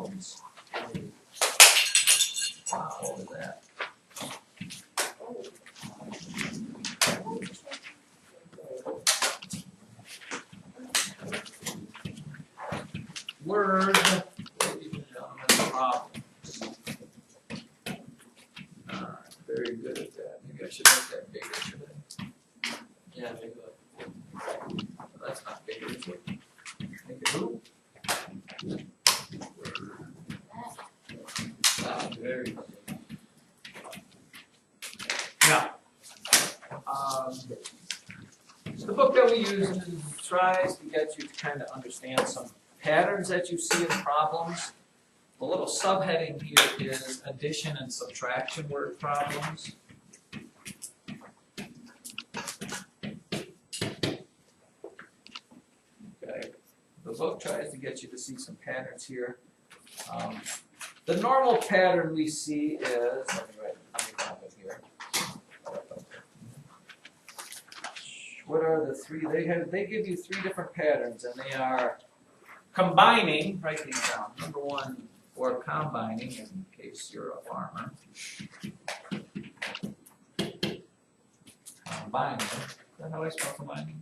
problems. Wow, what was that? Word, ladies and gentlemen, problems. Very good at that. Maybe I should make that bigger, should I? Yeah, make it. That's not bigger, is it? Make it who? Very good. Now, the book that we use tries to get you to kind of understand some patterns that you see in problems. The little subheading here is addition and subtraction word problems. Okay. The book tries to get you to see some patterns here. The normal pattern we see is, let me pop it here. What are the three? They give you three different patterns, and they are combining. Write these down. Number one, or combining, in case you're a farmer. Combining. Is that how I spell combining?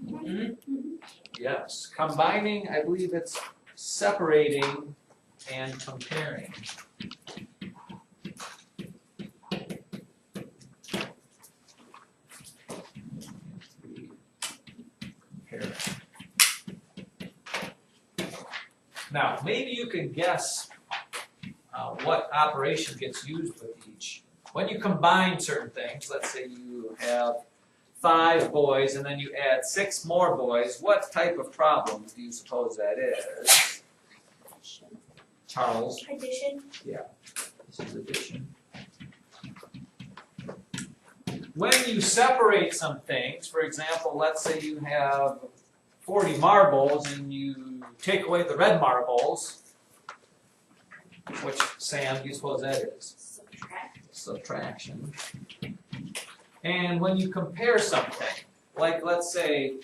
Mm-hmm. Yes. Combining, I believe it's separating and comparing. Now, maybe you can guess what operation gets used with each. When you combine certain things, let's say you have 5 boys and then you add 6 more boys, what type of problem do you suppose that is? Charles? Addition. Yeah, this is addition. When you separate some things, for example, let's say you have 40 marbles and you take away the red marbles, which Sam, do you suppose that is? Subtraction. And when you compare something, like let's say,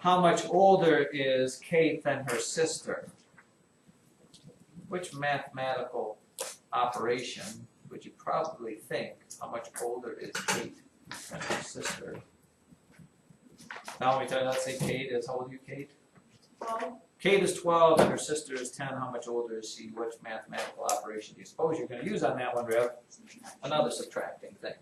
how much older is Kate than her sister? Which mathematical operation would you probably think, how much older is Kate than her sister? Now we tell, let's say Kate is, how old are you, Kate? 12. Kate is 12 and her sister is 10. How much older is she? Which mathematical operation do you suppose you're going to use on that one, Rev? Another subtracting thing.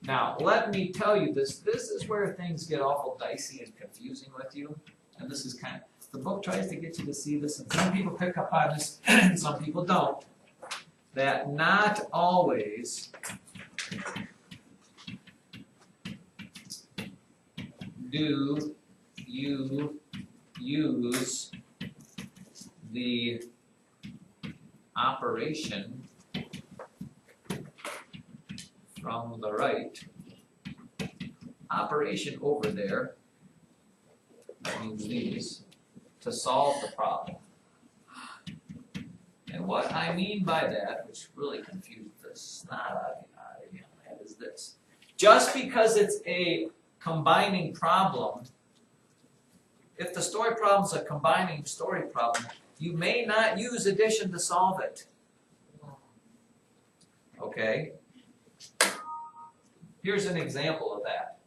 Now, let me tell you this. This is where things get awful dicey and confusing with you. And this is kind of, the book tries to get you to see this, and some people pick up on this and some people don't. That not always do you use the operation from the right, operation over there, that means these, to solve the problem. And what I mean by that, which really confused the snot out of you, is this. Just because it's a combining problem, if the story problem is a combining story problem, you may not use addition to solve it. Okay? Here's an example of that.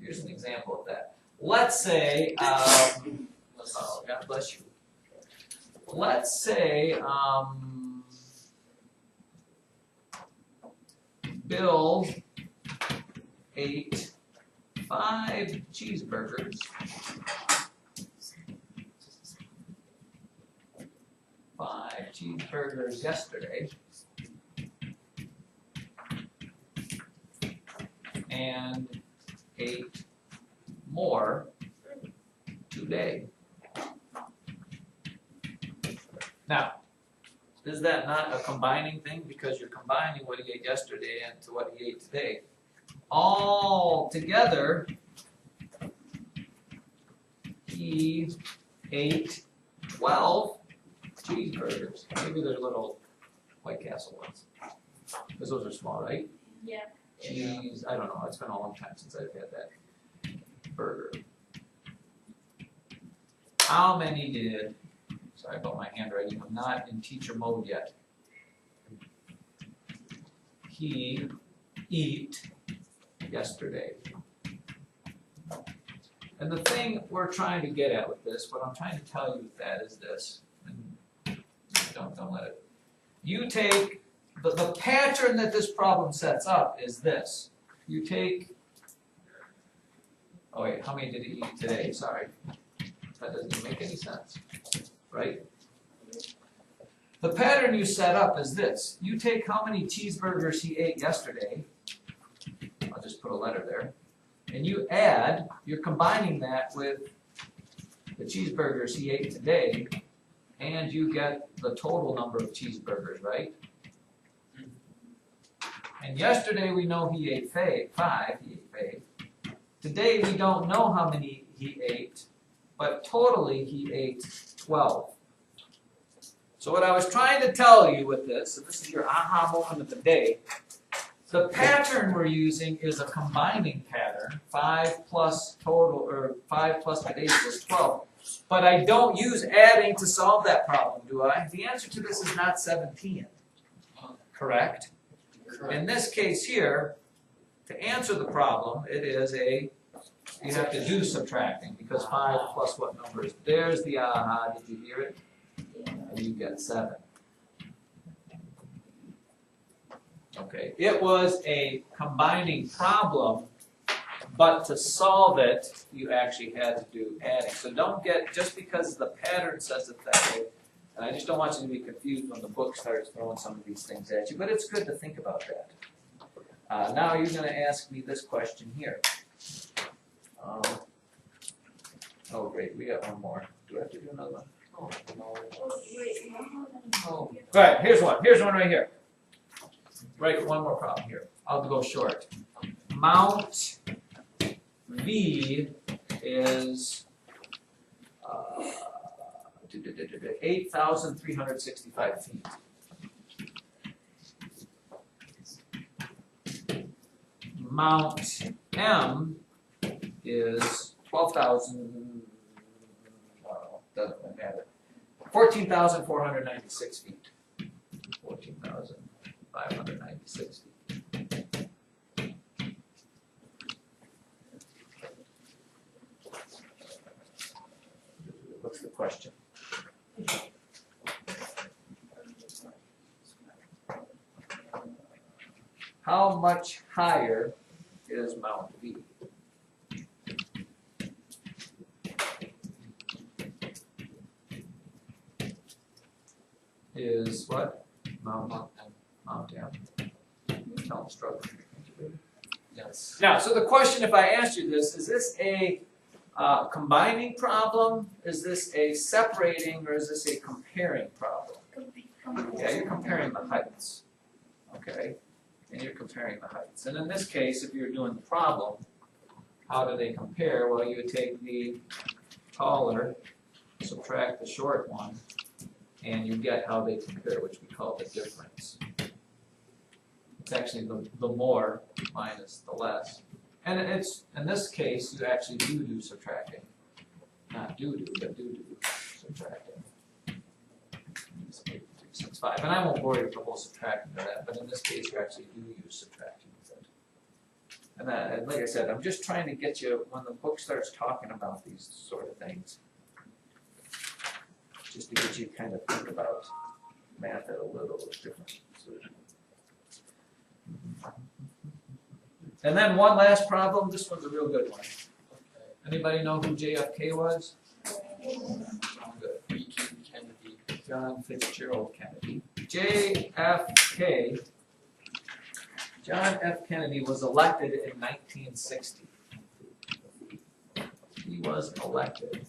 Here's an example of that. Let's say, oh, God bless you. Let's say Bill ate 5 cheeseburgers. 5 cheeseburgers yesterday. And 8 more today. Now, is that not a combining thing? Because you're combining what he ate yesterday and to what he ate today. All together, he ate 12 cheeseburgers. Maybe they're little White Castle ones. Because those are small, right? Yeah. Cheese, I don't know. It's been a long time since I've had that burger. How many did Sorry about my handwriting. I'm not in teacher mode yet. He eat yesterday. And the thing we're trying to get at with this, what I'm trying to tell you with that is this. And don't let it. You take the pattern that this problem sets up is this. You take. Oh wait, how many did he eat today? Sorry, that doesn't make any sense, right? The pattern you set up is this. You take how many cheeseburgers he ate yesterday. I'll just put a letter there. And you add, you're combining that with the cheeseburgers he ate today, and you get the total number of cheeseburgers, right? And yesterday we know he ate 5, he ate 5. Today we don't know how many he ate, but totally he ate 12. So what I was trying to tell you with this, and this is your aha moment of the day, the pattern we're using is a combining pattern, 5 plus total, or 5 plus today equals 12. But I don't use adding to solve that problem, do I? The answer to this is not 17. Correct? In this case here, to answer the problem, it is you have to do subtracting, because 5 plus what number is? There's the aha, did you hear it? And you get 7. Okay, it was a combining problem, but to solve it, you actually had to do adding. So don't get, just because the pattern says it that way, and I just don't want you to be confused when the book starts throwing some of these things at you, but it's good to think about that. Now you're going to ask me this question here. Oh great, we got one more. Do I have to do another one? Oh, no. Oh. All right, here's one. Here's one right here. Right, one more problem here. I'll go short. Mount V is 8,365 feet. Mount M is 12,000. Doesn't matter. 14,496 feet. 14,596 feet. What's the question? How much higher is Mount V? Is what? Mount M. Tell them struggling. Yes. Now, so the question, if I asked you this, is this a combining problem? Is this a separating, or is this a comparing problem? Yeah, you're comparing the heights. Okay? And you're comparing the heights. And in this case, if you're doing the problem, how do they compare? Well, you would take the taller, subtract the short one, and you get how they compare, which we call the difference. It's actually the more minus the less. And it's, in this case, you actually do subtracting. Not do, but do subtracting. 365. And I won't bore you with the whole subtracting of that, but in this case, you actually do use subtracting with it. And like I said, I'm just trying to get you, when the book starts talking about these sort of things, just to get you to kind of think about math at a little bit different. And then one last problem. This one's a real good one. Anybody know who JFK was? Good. John Fitzgerald Kennedy. JFK. John F. Kennedy was elected in 1960. He was elected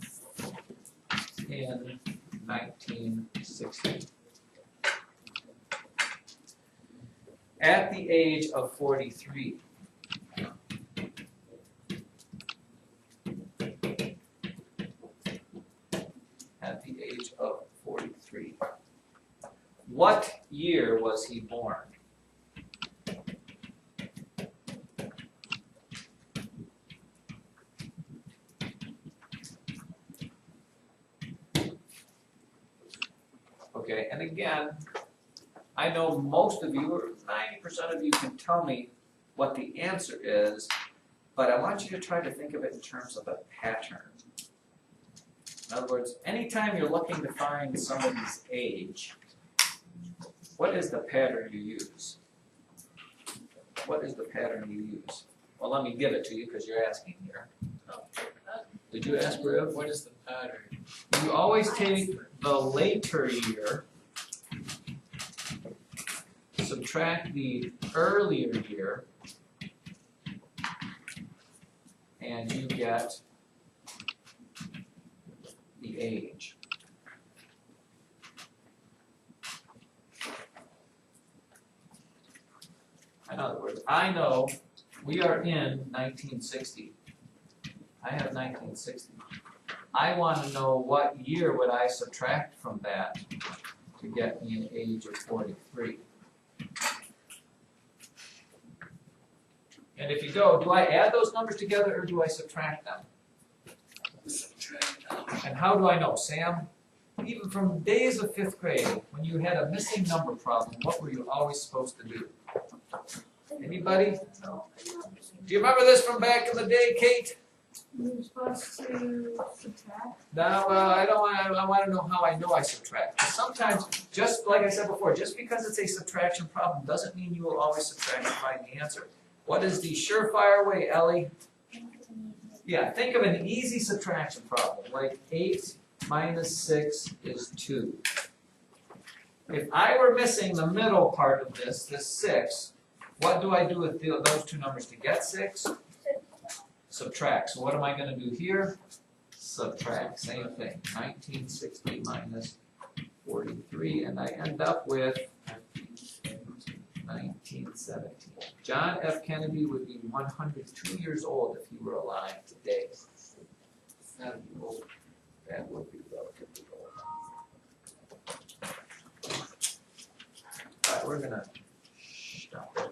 in 1960. At the age of 43. At the age of 43. What year was he born? Okay, and again, I know most of you, or 90% of you, can tell me what the answer is, but I want you to try to think of it in terms of a pattern. In other words, anytime you're looking to find somebody's age, what is the pattern you use? What is the pattern you use? Well, let me give it to you because you're asking here. Did you ask, Riv? What is the pattern? You always take the later year, subtract the earlier year, and you get the age. In other words, I know we are in 1960. I have 1960. I want to know what year would I subtract from that to get me an age of 43. And if you go, do I add those numbers together or do I subtract them? And how do I know? Sam, even from days of 5th grade, when you had a missing number problem, what were you always supposed to do? Anybody? No. Do you remember this from back in the day, Kate? You're supposed to subtract? No, I don't want. I want to know how I know I subtract. Sometimes, just like I said before, just because it's a subtraction problem doesn't mean you will always subtract and find the answer. What is the surefire way, Ellie? Yeah, think of an easy subtraction problem, like 8 minus 6 is 2. If I were missing the middle part of this 6, what do I do with those two numbers to get 6? Subtract. So what am I going to do here? Subtract. Same thing. 1960 minus 43, and I end up with 1917. John F. Kennedy would be 102 years old if he were alive today. That would be old. That would be relatively old. All right, we're going to stop there.